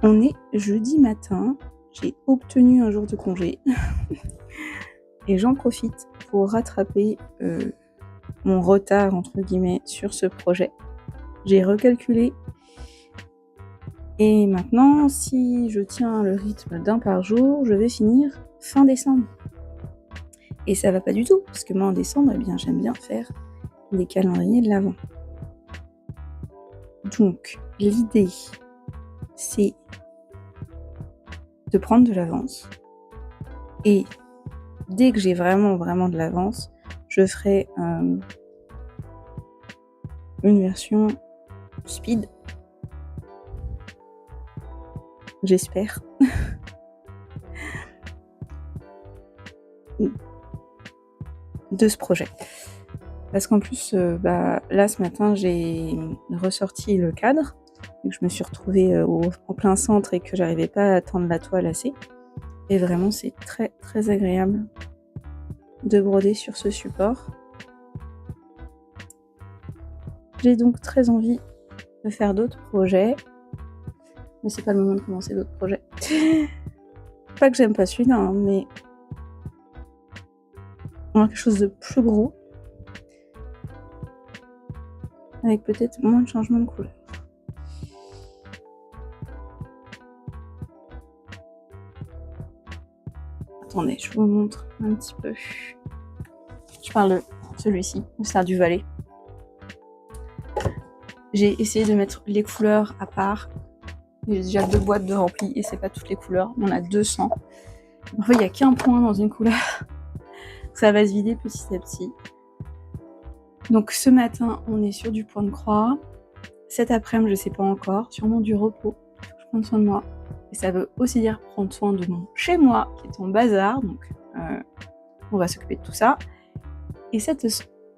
On est jeudi matin, j'ai obtenu un jour de congé et j'en profite pour rattraper mon retard entre guillemets sur ce projet. J'ai recalculé et maintenant si je tiens le rythme d'un par jour, je vais finir fin décembre. Et ça va pas du tout, parce que moi en décembre, eh bien, j'aime bien faire des calendriers de l'Avent. Donc l'idée, c'est de prendre de l'avance. Et dès que j'ai vraiment de l'avance, je ferai une version speed. J'espère. De ce projet. Parce qu'en plus, là ce matin, j'ai ressorti le cadre. Et que je me suis retrouvée en plein centre et que j'arrivais pas à tendre la toile assez. Et vraiment, c'est très très agréable de broder sur ce support. J'ai donc très envie de faire d'autres projets. Mais c'est pas le moment de commencer d'autres projets. Pas que j'aime pas celui-là, hein, mais quelque chose de plus gros. Avec peut-être moins de changement de couleur. Attendez, je vous montre un petit peu. Je parle de celui-ci, le Star du Valais. J'ai essayé de mettre les couleurs à part. J'ai déjà 2 boîtes de remplis et c'est pas toutes les couleurs. On a 200. En fait, il n'y a qu'un point dans une couleur. Ça va se vider petit à petit. Donc ce matin, on est sur du point de croix. Cet après-midi, je sais pas encore. Sûrement du repos. Il faut que je prenne soin de moi. Et ça veut aussi dire prendre soin de mon chez moi, qui est en bazar. Donc on va s'occuper de tout ça. Et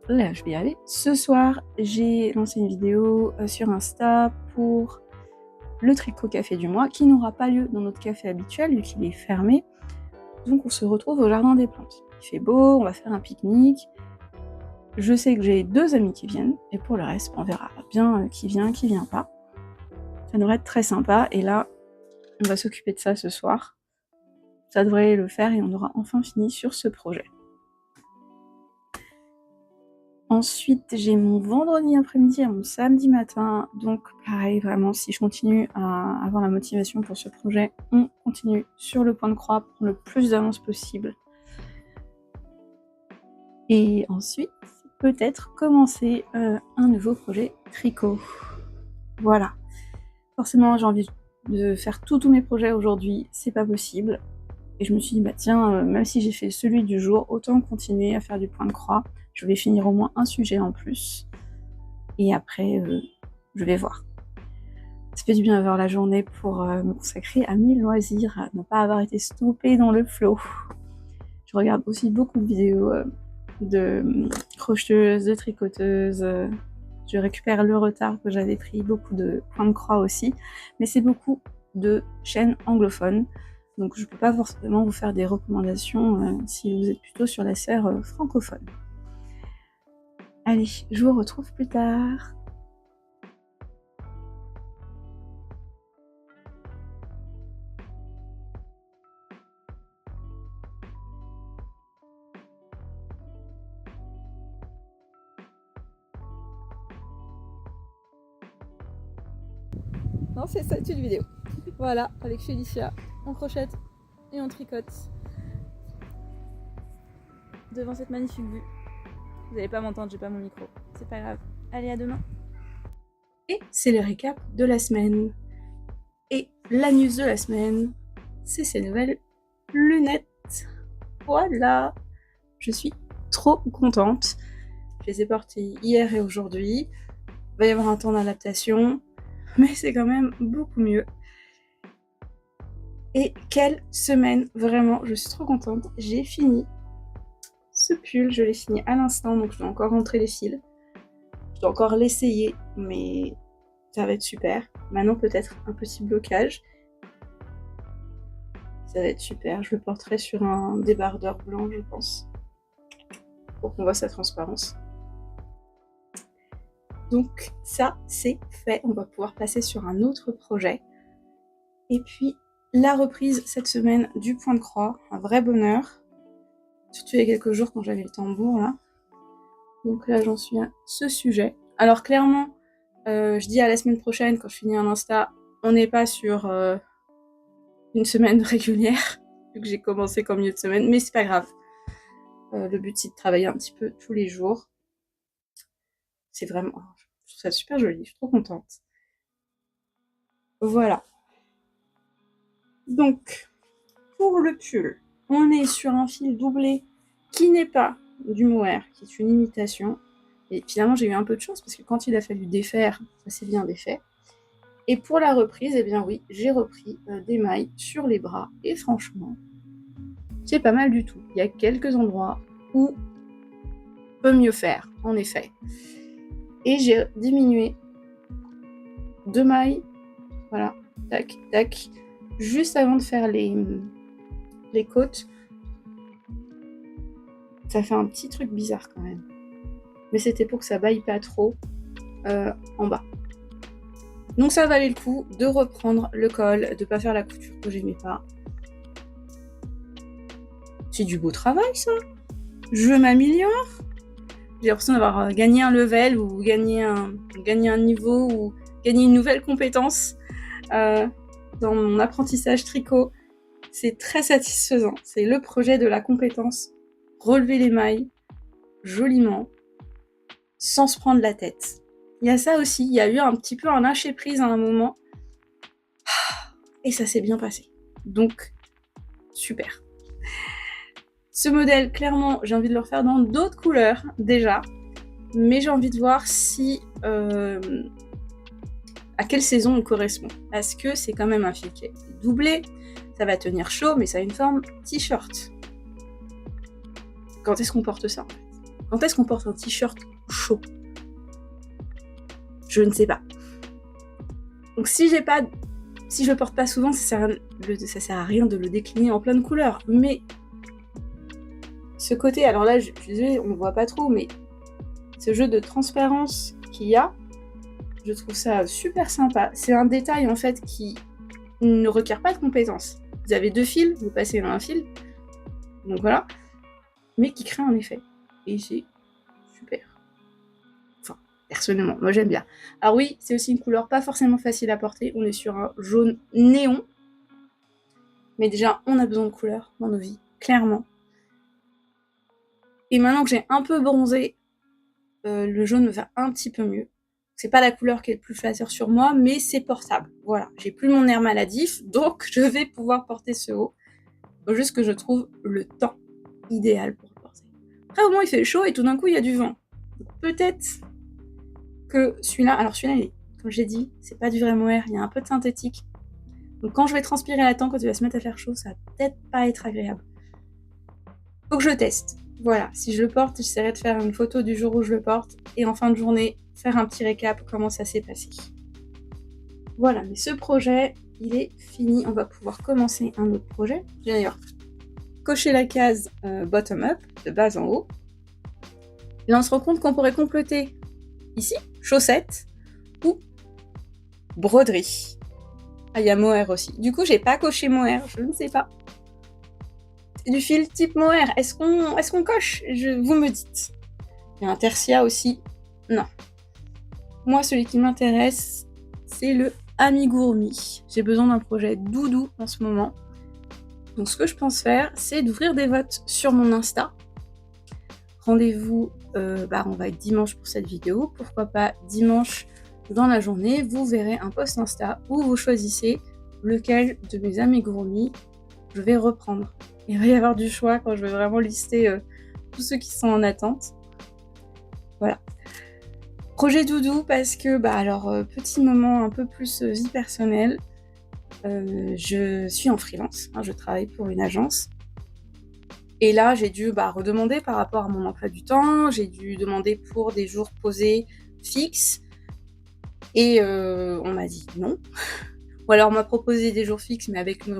là, je vais y aller. Ce soir, j'ai lancé une vidéo sur Insta pour le tricot café du mois, qui n'aura pas lieu dans notre café habituel, vu qu'il est fermé. Donc on se retrouve au jardin des plantes. Il fait beau, on va faire un pique-nique. Je sais que j'ai 2 amis qui viennent, et pour le reste, on verra bien qui vient pas. Ça devrait être très sympa, et là, on va s'occuper de ça ce soir. Ça devrait le faire, et on aura enfin fini sur ce projet. Ensuite, j'ai mon vendredi après-midi et mon samedi matin. Donc pareil, vraiment, si je continue à avoir la motivation pour ce projet, on continue sur le point de croix pour le plus d'avance possible. Et ensuite, peut-être commencer un nouveau projet tricot. Voilà. Forcément, j'ai envie de faire tous mes projets aujourd'hui, c'est pas possible. Et je me suis dit, tiens, même si j'ai fait celui du jour, autant continuer à faire du point de croix. Je vais finir au moins un sujet en plus. Et après, je vais voir. Ça fait du bien d'avoir la journée pour me consacrer à mes loisirs, à ne pas avoir été stoppée dans le flow. Je regarde aussi beaucoup de vidéos de crocheteuses, de tricoteuses. Je récupère le retard que j'avais pris, beaucoup de points de croix aussi. Mais c'est beaucoup de chaînes anglophones. Donc je ne peux pas forcément vous faire des recommandations si vous êtes plutôt sur la sphère francophone. Allez, je vous retrouve plus tard. Non, c'est ça, c'est une vidéo. Voilà, avec Félicia, on crochette et on tricote. Devant cette magnifique vue. Vous n'allez pas m'entendre, j'ai pas mon micro. C'est pas grave. Allez, à demain. Et c'est le récap de la semaine. Et la news de la semaine, c'est ces nouvelles lunettes. Voilà. Je suis trop contente. Je les ai portées hier et aujourd'hui. Il va y avoir un temps d'adaptation, mais c'est quand même beaucoup mieux. Et quelle semaine, vraiment, je suis trop contente. J'ai fini ce pull, je l'ai fini à l'instant, donc je dois encore rentrer les fils. Je dois encore l'essayer, mais ça va être super. Maintenant, peut-être un petit blocage. Ça va être super. Je le porterai sur un débardeur blanc, je pense, pour qu'on voit sa transparence. Donc ça, c'est fait. On va pouvoir passer sur un autre projet. Et puis, la reprise cette semaine du point de croix, un vrai bonheur. Surtout il y a quelques jours quand j'avais le tambour, là. Donc là, j'en suis à ce sujet. Alors clairement, je dis à la semaine prochaine, quand je finis un Insta, on n'est pas sur une semaine régulière, vu que j'ai commencé qu'en milieu de semaine, mais c'est pas grave. Le but, c'est de travailler un petit peu tous les jours. C'est vraiment... Je trouve ça super joli, je suis trop contente. Voilà. Donc, pour le pull, on est sur un fil doublé qui n'est pas du mohair, qui est une imitation. Et finalement, j'ai eu un peu de chance, parce que quand il a fallu défaire, ça s'est bien défait. Et pour la reprise, eh bien oui, j'ai repris des mailles sur les bras, et franchement, c'est pas mal du tout. Il y a quelques endroits où on peut mieux faire, en effet. Et j'ai diminué 2 mailles, voilà, tac, tac, juste avant de faire les côtes. Ça fait un petit truc bizarre quand même. Mais c'était pour que ça baille pas trop en bas. Donc ça valait le coup de reprendre le col, de pas faire la couture que j'aimais pas. C'est du beau travail ça. Je m'améliore. J'ai l'impression d'avoir gagné un level ou gagné un niveau ou gagné une nouvelle compétence dans mon apprentissage tricot. C'est très satisfaisant. C'est le projet de la compétence. Relever les mailles joliment sans se prendre la tête. Il y a ça aussi, il y a eu un petit peu un lâcher prise à un moment et ça s'est bien passé. Donc, super. Ce modèle, clairement, j'ai envie de le refaire dans d'autres couleurs déjà, mais j'ai envie de voir si à quelle saison il correspond. Parce que c'est quand même un fil qui est doublé, ça va tenir chaud, mais ça a une forme t-shirt. Quand est-ce qu'on porte ça en fait ? Quand est-ce qu'on porte un t-shirt chaud ? Je ne sais pas. Donc si je le porte pas souvent, ça sert à rien de le décliner en plein de couleurs. Mais ce côté, alors là, je suis désolée, on ne voit pas trop, mais ce jeu de transparence qu'il y a, je trouve ça super sympa. C'est un détail en fait qui ne requiert pas de compétences. Vous avez 2 fils, vous passez dans un fil, donc voilà, mais qui crée un effet. Et c'est super. Enfin, personnellement, moi j'aime bien. Alors oui, c'est aussi une couleur pas forcément facile à porter, on est sur un jaune néon, mais déjà on a besoin de couleurs dans nos vies, clairement. Et maintenant que j'ai un peu bronzé, le jaune me va un petit peu mieux. C'est pas la couleur qui est le plus flatteur sur moi, mais c'est portable. Voilà, j'ai plus mon air maladif, donc je vais pouvoir porter ce haut. Faut juste que je trouve le temps idéal pour le porter. Après, au moins, il fait chaud et tout d'un coup, il y a du vent. Donc, peut-être que celui-là... Alors, celui-là, comme j'ai dit, c'est pas du vrai mohair, il y a un peu de synthétique. Donc, quand je vais transpirer là-dedans, quand il va se mettre à faire chaud, ça va peut-être pas être agréable. Faut que je teste. Voilà, si je le porte, j'essaierai de faire une photo du jour où je le porte et en fin de journée, faire un petit récap comment ça s'est passé. Voilà, mais ce projet, il est fini. On va pouvoir commencer un autre projet. J'ai d'ailleurs coché la case bottom-up, de bas en haut. Et là, on se rend compte qu'on pourrait compléter ici, chaussettes ou broderie. Ah, il y a mohair aussi. Du coup, j'ai pas coché mohair, je ne sais pas. Du fil type mohair, est-ce qu'on coche ? Vous me dites. Il y a un tertia aussi. Non. Moi, celui qui m'intéresse, c'est le amigurumi. J'ai besoin d'un projet doudou en ce moment. Donc, ce que je pense faire, c'est d'ouvrir des votes sur mon Insta. Rendez-vous, on va être dimanche pour cette vidéo. Pourquoi pas dimanche dans la journée, vous verrez un post Insta où vous choisissez lequel de mes amigurumi je vais reprendre. Il va y avoir du choix quand je vais vraiment lister tous ceux qui sont en attente. Voilà. Projet doudou parce que, petit moment un peu plus vie personnelle. Je suis en freelance, je travaille pour une agence. Et là, j'ai dû redemander par rapport à mon emploi du temps. J'ai dû demander pour des jours posés fixes. Et on m'a dit non. Ou alors on m'a proposé des jours fixes mais avec une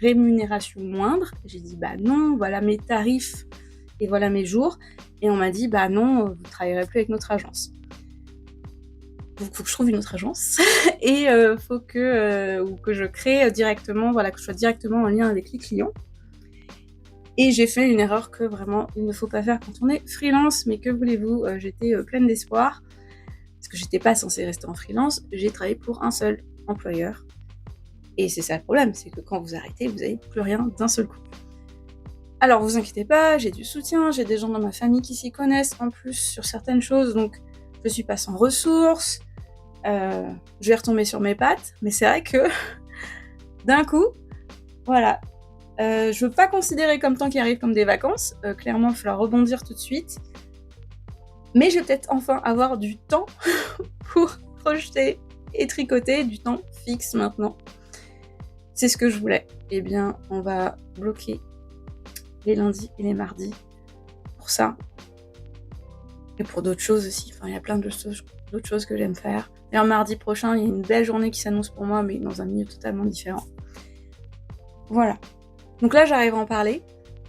rémunération moindre. J'ai dit non, voilà mes tarifs et voilà mes jours. Et on m'a dit non, vous ne travaillerez plus avec notre agence. Donc faut que je trouve une autre agence et faut que ou que je crée directement, voilà, que je sois directement en lien avec les clients. Et j'ai fait une erreur que vraiment il ne faut pas faire quand on est freelance, mais que voulez-vous, j'étais pleine d'espoir parce que j'étais pas censée rester en freelance. J'ai travaillé pour un seul employeur et c'est ça le problème, c'est que quand vous arrêtez, vous n'avez plus rien d'un seul coup. Alors vous inquiétez pas, j'ai du soutien, j'ai des gens dans ma famille qui s'y connaissent en plus sur certaines choses, donc je suis pas sans ressources. Je vais retomber sur mes pattes, mais c'est vrai que d'un coup, voilà, je veux pas considérer comme temps qui arrive comme des vacances. Clairement, il va falloir rebondir tout de suite. Mais je vais peut-être enfin avoir du temps pour crocheter et tricoter, du temps fixe maintenant. C'est ce que je voulais. Eh bien, on va bloquer les lundis et les mardis pour ça. Et pour d'autres choses aussi. Enfin, il y a plein d'autres choses que j'aime faire. D'ailleurs, mardi prochain, il y a une belle journée qui s'annonce pour moi, mais dans un milieu totalement différent. Voilà. Donc là, j'arrive à en parler.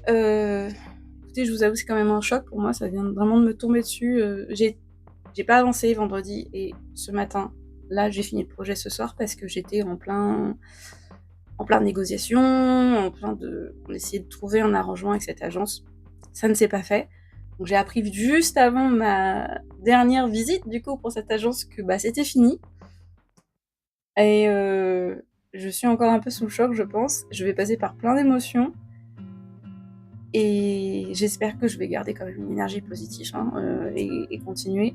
Écoutez, je vous avoue, c'est quand même un choc pour moi. Ça vient vraiment de me tomber dessus. J'ai pas avancé vendredi et ce matin, là, j'ai fini le projet ce soir parce que j'étais en plein négociation, on essayait de trouver un arrangement avec cette agence. Ça ne s'est pas fait. Donc j'ai appris juste avant ma dernière visite, du coup, pour cette agence que c'était fini. Et je suis encore un peu sous le choc, je pense. Je vais passer par plein d'émotions. Et j'espère que je vais garder quand même une énergie positive et continuer.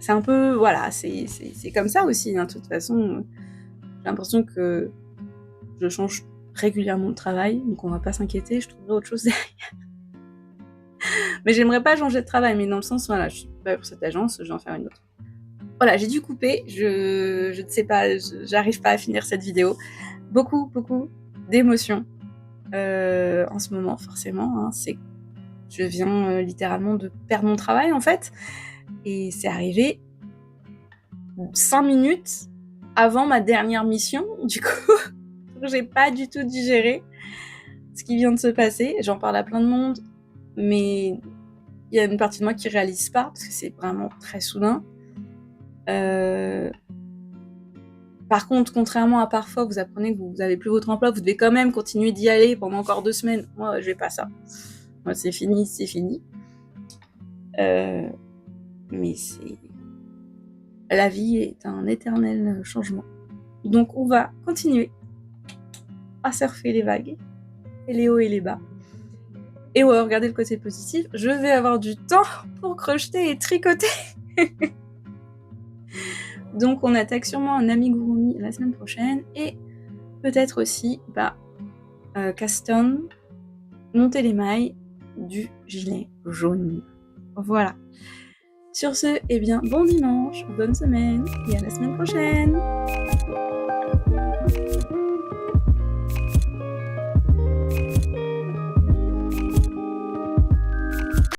C'est un peu, voilà, c'est comme ça aussi, de toute façon. J'ai l'impression que je change régulièrement de travail, donc on va pas s'inquiéter, je trouverai autre chose derrière. Mais j'aimerais pas changer de travail, mais dans le sens, voilà, je suis pas pour cette agence, je vais en faire une autre. Voilà, j'ai dû couper, je ne sais pas, j'arrive pas à finir cette vidéo. Beaucoup d'émotions en ce moment, forcément. Je viens littéralement de perdre mon travail, en fait, et c'est arrivé 5 minutes avant ma dernière mission, du coup, j'ai pas du tout digéré ce qui vient de se passer. J'en parle à plein de monde, mais il y a une partie de moi qui réalise pas, parce que c'est vraiment très soudain. Par contre, contrairement à parfois, vous apprenez que vous avez plus votre emploi, vous devez quand même continuer d'y aller pendant encore 2 semaines. Moi, je vais pas ça. Moi, c'est fini, c'est fini. Mais la vie est un éternel changement. Donc, on va continuer à surfer les vagues, et les hauts et les bas. Et ouais, regardez le côté positif, je vais avoir du temps pour crocheter et tricoter. Donc on attaque sûrement un amigurumi la semaine prochaine et peut-être aussi custom, monter les mailles du gilet jaune. Voilà. Sur ce, bon dimanche, bonne semaine et à la semaine prochaine.